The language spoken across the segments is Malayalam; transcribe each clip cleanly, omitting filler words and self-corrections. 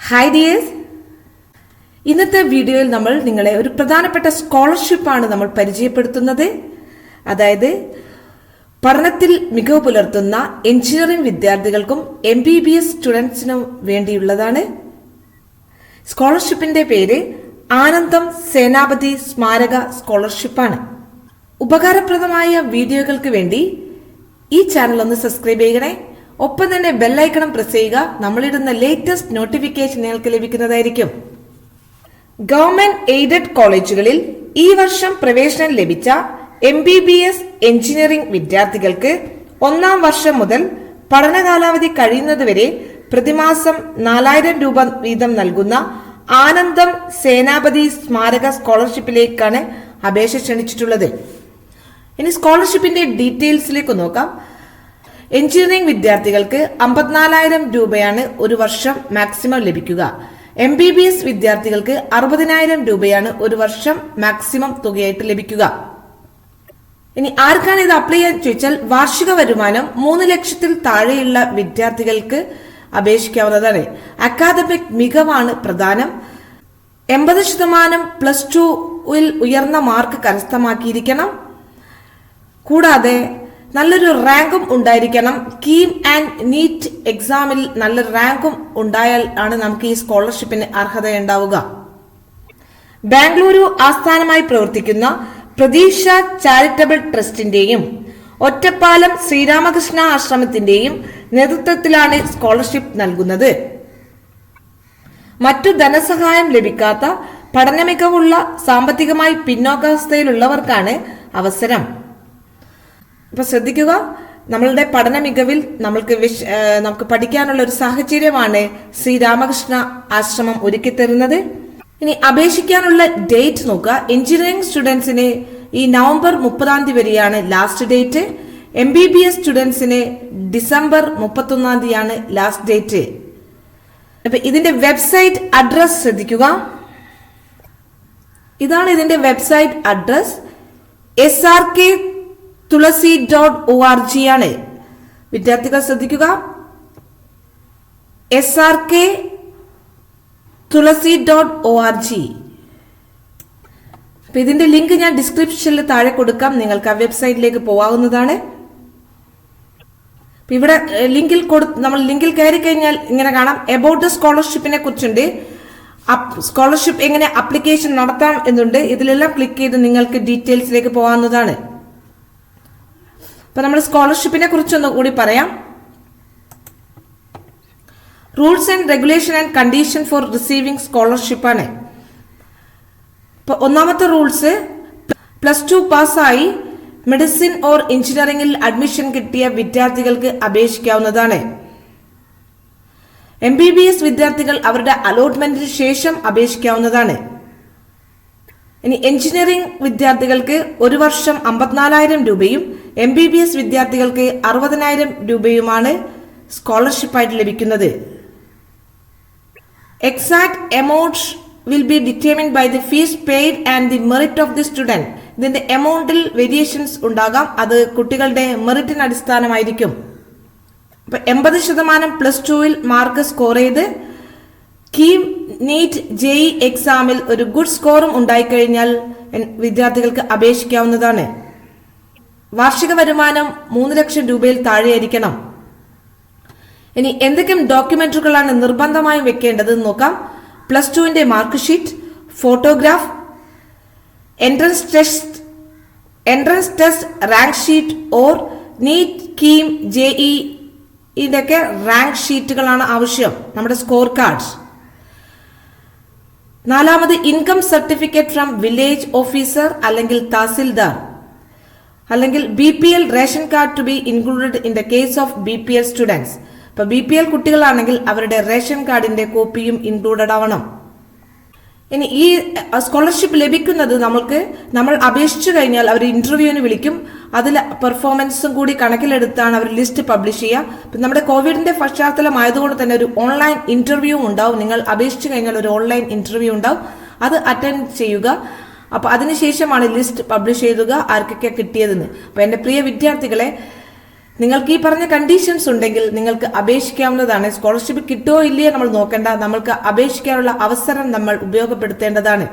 ഹായ് ഡിയേഴ്സ്, ഇന്നത്തെ വീഡിയോയിൽ നമ്മൾ നിങ്ങളെ ഒരു പ്രധാനപ്പെട്ട സ്കോളർഷിപ്പാണ് നമ്മൾ പരിചയപ്പെടുത്തുന്നത്. അതായത് പഠനത്തിൽ മികവ് പുലർത്തുന്ന എഞ്ചിനീയറിംഗ് വിദ്യാർത്ഥികൾക്കും MBBS സ്റ്റുഡൻസിനും വേണ്ടിയുള്ളതാണ്. സ്കോളർഷിപ്പിന്റെ പേര് ആനന്ദം സേനാപതി സ്മാരക സ്കോളർഷിപ്പാണ്. ഉപകാരപ്രദമായ വീഡിയോകൾക്ക് വേണ്ടി ഈ ചാനൽ ഒന്ന് സബ്സ്ക്രൈബ് ചെയ്യണേ. ഒപ്പം തന്നെ ബെല്ലൈക്കണം പ്രസ് ചെയ്യുക. നമ്മളിടുന്ന ലേറ്റസ്റ്റ് നോട്ടിഫിക്കേഷൻ നിങ്ങൾക്ക് ലഭിക്കുന്നതായിരിക്കും. ഗവൺമെന്റ് എയ്ഡഡ് കോളേജുകളിൽ ഈ വർഷം പ്രവേശനം ലഭിച്ച MBBS എഞ്ചിനീയറിംഗ് വിദ്യാർത്ഥികൾക്ക് 1-ാം വർഷം മുതൽ പഠനകാലാവധി കഴിയുന്നതുവരെ പ്രതിമാസം 4000 രൂപ വീതം നൽകുന്ന ആനന്ദം സേനാപതി സ്മാരക സ്കോളർഷിപ്പിലേക്കാണ് അപേക്ഷ ക്ഷണിച്ചിട്ടുള്ളത്. ഇനി സ്കോളർഷിപ്പിന്റെ ഡീറ്റെയിൽസിലേക്ക് നോക്കാം. എഞ്ചിനീയറിംഗ് വിദ്യാർത്ഥികൾക്ക് 54,000 രൂപയാണ് ഒരു വർഷം മാക്സിമം ലഭിക്കുക. MBBS വിദ്യാർത്ഥികൾക്ക് 60,000 രൂപയാണ് ഒരു വർഷം മാക്സിമം തുകയായിട്ട് ലഭിക്കുക. ഇനി ആർക്കാണ് ഇത് അപ്ലൈ ചെയ്യാൻ ചോദിച്ചാൽ, വാർഷിക വരുമാനം 3 ലക്ഷത്തിൽ താഴെയുള്ള വിദ്യാർത്ഥികൾക്ക് അപേക്ഷിക്കാവുന്നതാണ്. അക്കാദമിക് മികവാണ് പ്രധാനം. 80% +2 ഉയർന്ന മാർക്ക് കരസ്ഥമാക്കിയിരിക്കണം. കൂടാതെ നല്ലൊരു റാങ്കും ഉണ്ടായിരിക്കണം. കീം ആൻഡ് നീറ്റ് എക്സാമിൽ നല്ല റാങ്കും ഉണ്ടായാൽ ആണ് നമുക്ക് ഈ സ്കോളർഷിപ്പിന് അർഹതയുണ്ടാവുക. ബാംഗ്ലൂരു ആസ്ഥാനമായി പ്രവർത്തിക്കുന്ന പ്രതീക്ഷ ചാരിറ്റബിൾ ട്രസ്റ്റിന്റെയും ഒറ്റപ്പാലം ശ്രീരാമകൃഷ്ണ ആശ്രമത്തിന്റെയും നേതൃത്വത്തിലാണ് സ്കോളർഷിപ്പ് നൽകുന്നത്. മറ്റു ധനസഹായം ലഭിക്കാത്ത പഠനമികവുള്ള സാമ്പത്തികമായി പിന്നോക്കാവസ്ഥയിലുള്ളവർക്കാണ് അവസരം. അപ്പൊ ശ്രദ്ധിക്കുക, നമ്മളുടെ പഠന മികവിൽ നമുക്ക് പഠിക്കാനുള്ള ഒരു സാഹചര്യമാണ് ശ്രീരാമകൃഷ്ണ ആശ്രമം ഒരുക്കി തരുന്നത്. ഇനി അപേക്ഷിക്കാനുള്ള ഡേറ്റ് നോക്കുക. എഞ്ചിനീയറിംഗ് സ്റ്റുഡൻസിന് ഈ നവംബർ 30-ാം തീയതി വരെയാണ് ലാസ്റ്റ് ഡേറ്റ്. MBBS സ്റ്റുഡൻസിന് ഡിസംബർ 31-ാം തീയതിയാണ് ലാസ്റ്റ് ഡേറ്റ്. അപ്പൊ ഇതിന്റെ വെബ്സൈറ്റ് അഡ്രസ് ശ്രദ്ധിക്കുക. ഇതാണ് ഇതിന്റെ വെബ്സൈറ്റ് അഡ്രസ്. srktulasi.org ആണ്. വിദ്യാർത്ഥികൾ ശ്രദ്ധിക്കുക, srktulasi.org. അപ്പൊ ഇതിന്റെ ലിങ്ക് ഞാൻ ഡിസ്ക്രിപ്ഷനിൽ താഴെ കൊടുക്കാം. നിങ്ങൾക്ക് ആ വെബ്സൈറ്റിലേക്ക് പോകാവുന്നതാണ്. ഇവിടെ നമ്മൾ ലിങ്കിൽ കയറി കഴിഞ്ഞാൽ ഇങ്ങനെ കാണാം, എബൌട്ട് ദ സ്കോളർഷിപ്പിനെ കുറിച്ചുണ്ട്. സ്കോളർഷിപ്പ് എങ്ങനെ അപ്ലിക്കേഷൻ നടത്താം എന്നുണ്ട്. ഇതിലെല്ലാം ക്ലിക്ക് ചെയ്ത് നിങ്ങൾക്ക് ഡീറ്റെയിൽസിലേക്ക് പോകാവുന്നതാണ്. അപ്പൊ നമ്മൾ സ്കോളർഷിപ്പിനെ കുറിച്ചൊന്ന് കൂടി പറയാം. Rules and regulation and condition for receiving scholarship ആണ്. ഇപ്പൊ ഒന്നാമത്തെ റൂൾസ്, +2 പാസ്സായി മെഡിസിൻ ഓർ എഞ്ചിനീയറിംഗിൽ അഡ്മിഷൻ കിട്ടിയ വിദ്യാർത്ഥികൾക്ക് അപേക്ഷിക്കാവുന്നതാണ്. MBBS വിദ്യാർത്ഥികൾ അവരുടെ അലോട്ട്മെന്റിന് ശേഷം അപേക്ഷിക്കാവുന്നതാണ്. ഇനി എഞ്ചിനീയറിംഗ് വിദ്യാർത്ഥികൾക്ക് ഒരു വർഷം 54,000 രൂപയും MBBS വിദ്യാർത്ഥികൾക്ക് 60,000 രൂപയുമാണ് സ്കോളർഷിപ്പായിട്ട് ലഭിക്കുന്നത്. Exact amount will be determined by the fees paid and the merit of the student. ഇതിന്റെ എമൗണ്ടിൽ വേരിയേഷൻസ് ഉണ്ടാകാം. അത് കുട്ടികളുടെ മെറിറ്റിന് അടിസ്ഥാനമായിരിക്കും. അപ്പൊ 80% +2 മാർക്ക് സ്കോർ ചെയ്ത് കീം നീറ്റ് JEE എക്സാമിൽ ഒരു ഗുഡ് സ്കോറും ഉണ്ടായിക്കഴിഞ്ഞാൽ വിദ്യാർത്ഥികൾക്ക് അപേക്ഷിക്കാവുന്നതാണ്. വാർഷിക വരുമാനം 3 ലക്ഷം രൂപയിൽ താഴെയായിരിക്കണം. ഇനി എന്തൊക്കെ ഡോക്യുമെന്റുകളാണ് നിർബന്ധമായും വെക്കേണ്ടത് നോക്കാം. +2 mark sheet, photograph, entrance test rank sheet or NEET KEAM JEE ഇതൊക്കെ റാങ്ക് ഷീറ്റുകളാണ് ആവശ്യം. നമ്മുടെ സ്കോർ കാർഡ്സ്. 4ാമത് income certificate from village officer അല്ലെങ്കിൽ തഹസിൽദാർ, അല്ലെങ്കിൽ BPL ration card to be included in the case of BPL students. ഇപ്പൊ BPL കുട്ടികളാണെങ്കിൽ അവരുടെ റേഷൻ കാർഡിന്റെ കോപ്പിയും ഇൻക്ലൂഡഡ് ആവണം. ഇനി ഈ സ്കോളർഷിപ്പ് ലഭിക്കുന്നത് നമ്മൾ അപേക്ഷിച്ചു കഴിഞ്ഞാൽ അവർ ഇന്റർവ്യൂവിന് വിളിക്കും. അതിൽ പെർഫോമൻസും കൂടി കണക്കിലെടുത്താണ് അവർ ലിസ്റ്റ് പബ്ലിഷ് ചെയ്യുക. നമ്മുടെ കോവിഡിന്റെ പശ്ചാത്തലം ആയതുകൊണ്ട് തന്നെ ഒരു ഓൺലൈൻ ഇന്റർവ്യൂ ഉണ്ടാവും. നിങ്ങൾ അപേക്ഷിച്ചു കഴിഞ്ഞാൽ ഒരു ഓൺലൈൻ ഇന്റർവ്യൂ ഉണ്ടാവും. അത് അറ്റൻഡ് ചെയ്യുക. അപ്പൊ അതിനുശേഷമാണ് ലിസ്റ്റ് പബ്ലിഷ് ചെയ്യുക ആർക്കൊക്കെ കിട്ടിയതെന്ന്. അപ്പൊ എന്റെ പ്രിയ വിദ്യാർത്ഥികളെ, നിങ്ങൾക്ക് ഈ പറഞ്ഞ കണ്ടീഷൻസ് ഉണ്ടെങ്കിൽ നിങ്ങൾക്ക് അപേക്ഷിക്കാവുന്നതാണ്. സ്കോളർഷിപ്പ് കിട്ടുമോ ഇല്ലയോ നമ്മൾ നോക്കേണ്ട, നമ്മൾക്ക് അപേക്ഷിക്കാനുള്ള അവസരം നമ്മൾ ഉപയോഗപ്പെടുത്തേണ്ടതാണ്.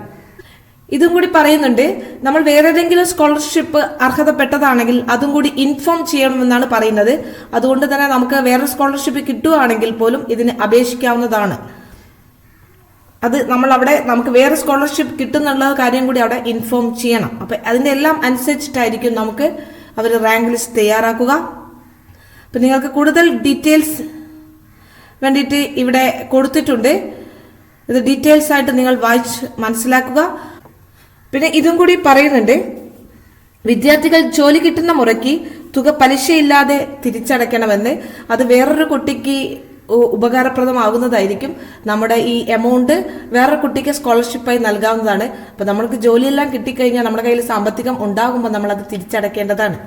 ഇതും കൂടി പറയുന്നുണ്ട്, നമ്മൾ വേറെ ഏതെങ്കിലും സ്കോളർഷിപ്പ് അർഹതപ്പെട്ടതാണെങ്കിൽ അതും കൂടി ഇൻഫോം ചെയ്യണമെന്നാണ് പറയുന്നത്. അതുകൊണ്ട് തന്നെ നമുക്ക് വേറെ സ്കോളർഷിപ്പ് കിട്ടുകയാണെങ്കിൽ പോലും ഇതിന് അപേക്ഷിക്കാവുന്നതാണ്. അത് നമ്മൾ അവിടെ നമുക്ക് വേറെ സ്കോളർഷിപ്പ് കിട്ടുന്നുള്ള കാര്യം കൂടി അവിടെ ഇൻഫോം ചെയ്യണം. അപ്പൊ അതിന്റെ എല്ലാം അനുസരിച്ചിട്ടായിരിക്കും നമുക്ക് അവർ റാങ്ക് ലിസ്റ്റ് തയ്യാറാക്കുക. അപ്പൊ നിങ്ങൾക്ക് കൂടുതൽ ഡീറ്റെയിൽസ് വേണ്ടിയിട്ട് ഇവിടെ കൊടുത്തിട്ടുണ്ട്. ഇത് ഡീറ്റെയിൽസ് ആയിട്ട് നിങ്ങൾ വായിച്ച് മനസ്സിലാക്കുക. പിന്നെ ഇതും കൂടി പറയുന്നുണ്ട്, വിദ്യാർത്ഥികൾ ജോലി കിട്ടുന്ന മുറയ്ക്ക് തുക പലിശയില്ലാതെ തിരിച്ചടയ്ക്കണമെന്ന്. അത് വേറൊരു കുട്ടിക്ക് ഉപകാരപ്രദമാകുന്നതായിരിക്കും. നമ്മുടെ ഈ എമൗണ്ട് വേറൊരു കുട്ടിക്ക് സ്കോളർഷിപ്പായി നൽകാവുന്നതാണ്. അപ്പൊ നമ്മൾക്ക് ജോലിയെല്ലാം കിട്ടിക്കഴിഞ്ഞാൽ നമ്മുടെ കയ്യിൽ സാമ്പത്തികം ഉണ്ടാകുമ്പോൾ നമ്മൾ അത് തിരിച്ചടക്കേണ്ടതാണ്.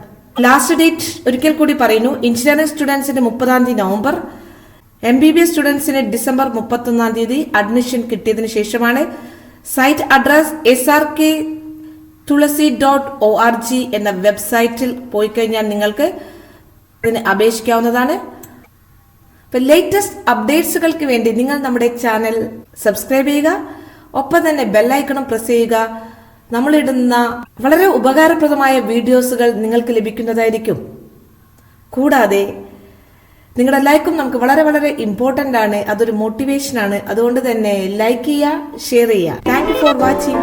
ലാസ്റ്റ് ഡേറ്റ് ഒരിക്കൽ കൂടി പറയുന്നു, എഞ്ചിനീയറിംഗ് സ്റ്റുഡൻസിന് 30 നവംബർ, MBBS സ്റ്റുഡൻസിന് ഡിസംബർ 31 അഡ്മിഷൻ കിട്ടിയതിനു ശേഷമാണ്. സൈറ്റ് അഡ്രസ് srktulasi.org എന്ന വെബ്സൈറ്റിൽ പോയി കഴിഞ്ഞാൽ നിങ്ങൾക്ക് ഇതിന് അപേക്ഷിക്കാവുന്നതാണ്. ലേറ്റസ്റ്റ് അപ്ഡേറ്റ്സുകൾക്ക് വേണ്ടി നിങ്ങൾ നമ്മുടെ ചാനൽ സബ്സ്ക്രൈബ് ചെയ്യുക, ഒപ്പം തന്നെ ബെല്ലൈക്കണും പ്രസ് ചെയ്യുക. നമ്മളിടുന്ന വളരെ ഉപകാരപ്രദമായ വീഡിയോസുകൾ നിങ്ങൾക്ക് ലഭിക്കുന്നതായിരിക്കും. കൂടാതെ നിങ്ങളുടെ ലൈക്കും നമുക്ക് വളരെ വളരെ ഇമ്പോർട്ടന്റ് ആണ്, അതൊരു മോട്ടിവേഷൻ ആണ്. അതുകൊണ്ട് തന്നെ ലൈക്ക് ചെയ്യുക, ഷെയർ ചെയ്യുക. Thank you for watching.